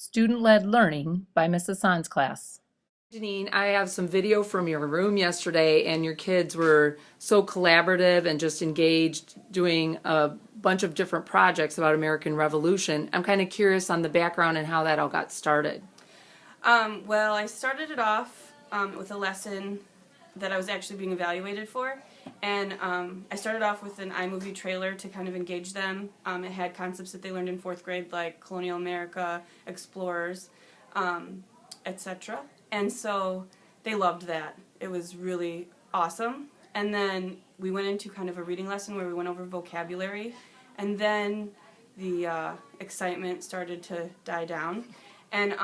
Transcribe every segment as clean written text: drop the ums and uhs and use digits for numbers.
Student-Led Learning by Ms. Hassan's class. Janine, I have some video from your room yesterday, and your kids were so collaborative and just engaged doing a bunch of different projects about American Revolution. I'm kind of curious on the background and how that all got started. Well, I started it off with a lesson that I was actually being evaluated for, and I started off with an iMovie trailer to kind of engage them. It had concepts that they learned in 4th grade, like colonial America, explorers, etc. And so they loved that. It was really awesome. And then we went into kind of a reading lesson where we went over vocabulary, and then the excitement started to die down. And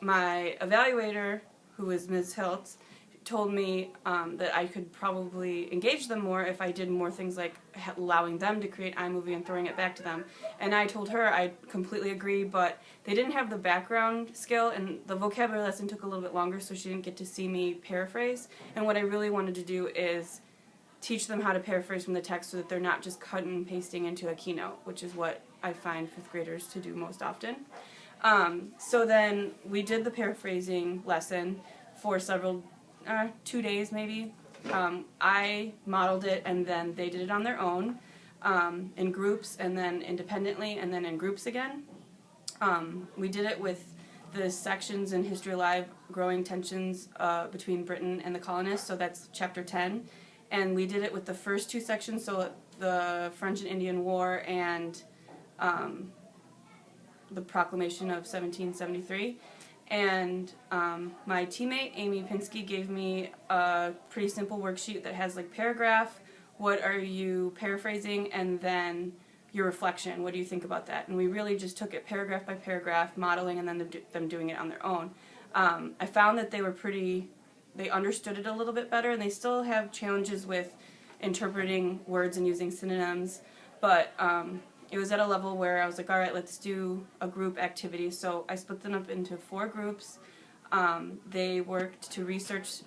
my evaluator, who was Ms. Hiltz, told me that I could probably engage them more if I did more things like allowing them to create iMovie and throwing it back to them. And I told her I completely agree, but they didn't have the background skill, and the vocabulary lesson took a little bit longer, so she didn't get to see me paraphrase. And what I really wanted to do is teach them how to paraphrase from the text so that they're not just cutting and pasting into a keynote, which is what I find 5th graders to do most often. So then we did the paraphrasing lesson for several 2 days maybe. I modeled it, and then they did it on their own in groups, and then independently, and then in groups again. We did it with the sections in History Alive, Growing Tensions between Britain and the Colonists, so that's chapter 10. And we did it with the first 2 sections, so the French and Indian War and the Proclamation of 1773. And my teammate, Amy Pinsky, gave me a pretty simple worksheet that has like paragraph, what are you paraphrasing, and then your reflection, what do you think about that? And we really just took it paragraph by paragraph, modeling, and then them doing it on their own. I found that they understood it a little bit better, and they still have challenges with interpreting words and using synonyms, but it was at a level where I was like, all right, let's do a group activity. So I split them up into 4 groups. They worked to research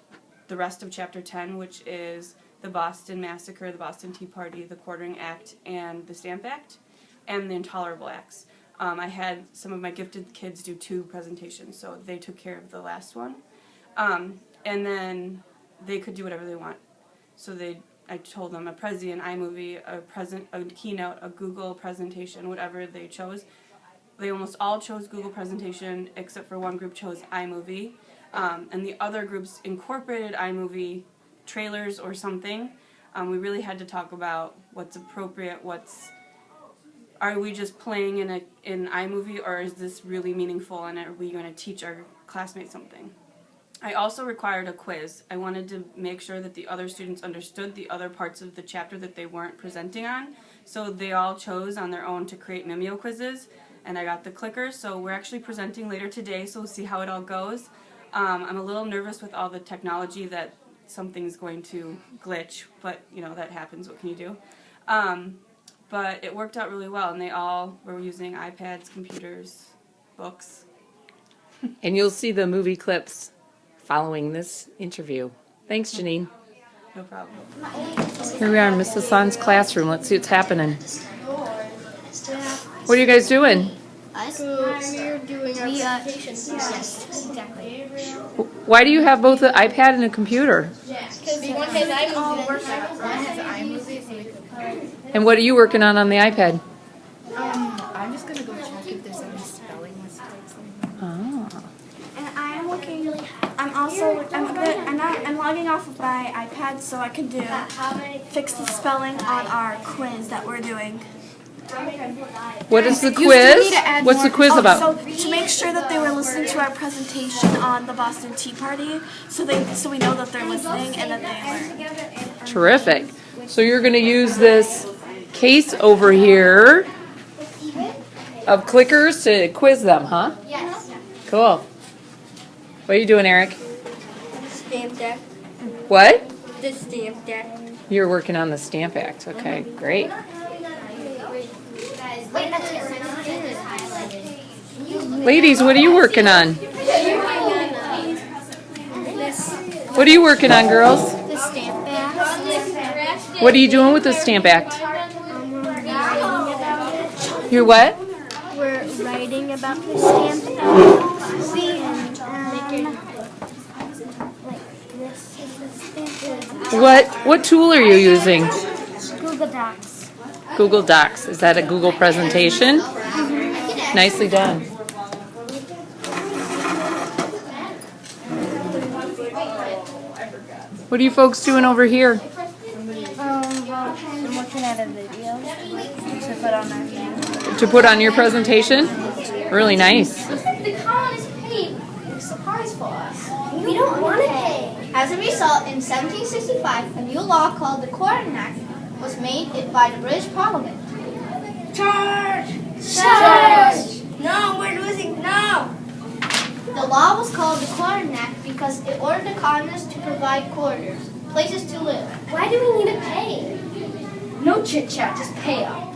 the rest of Chapter 10, which is the Boston Massacre, the Boston Tea Party, the Quartering Act, and the Stamp Act, and the Intolerable Acts. I had some of my gifted kids do 2 presentations, so they took care of the last one. And then they could do whatever they want. So I told them a Prezi, an iMovie, a keynote, a Google presentation, whatever they chose. They almost all chose Google presentation, except for one group chose iMovie. And the other groups incorporated iMovie trailers or something. We really had to talk about what's appropriate, are we just playing in iMovie, or is this really meaningful, and are we going to teach our classmates something? I also required a quiz. I wanted to make sure that the other students understood the other parts of the chapter that they weren't presenting on. So they all chose on their own to create Mimeo quizzes, and I got the clickers. So we're actually presenting later today, so we'll see how it all goes. I'm a little nervous with all the technology that something's going to glitch, but you know, that happens. What can you do? But it worked out really well, and they all were using iPads, computers, books. And you'll see the movie clips following this interview. Thanks, Janine. No problem. Here we are in Ms. Hassan's classroom. Let's see what's happening. What are you guys doing? We're doing our presentation. Yes, exactly. Why do you have both an iPad and a computer? Because one has iMovie, so we could. And what are you working on the iPad? I'm just gonna go check if there's any spelling mistakes. Oh. And I'm logging off of my iPad so I can fix the spelling on our quiz that we're doing. What is the quiz? What's the quiz about? So to make sure that they were listening to our presentation on the Boston Tea Party, so we know that they're listening and that they learn. Terrific. So you're going to use this case over here of clickers to quiz them, huh? Yes. Cool. What are you doing, Eric? Stamp deck. What? The stamp deck. You're working on the Stamp Act. Okay, great. Ladies, what are you working on? What are you working on, girls? The Stamp Act. What are you doing with the Stamp Act? You're what? We're writing writing about the stamp see and like this is the stamp. What tool are you using? Google Docs. Google Docs. Is that a Google presentation? Nicely done. What are you folks doing over here? Well, I'm looking at a video to put on our video. To put on your presentation? Really nice. The colonists paid a surprise for us. We don't want to pay. As a result, in 1765, a new law called the Quartern Act was made by the British Parliament. Charge! Charge! No, we're losing now. The law was called the Quartern Act because it ordered the colonists to provide quarters, places to live. Why do we need to pay? No chit chat, just pay up.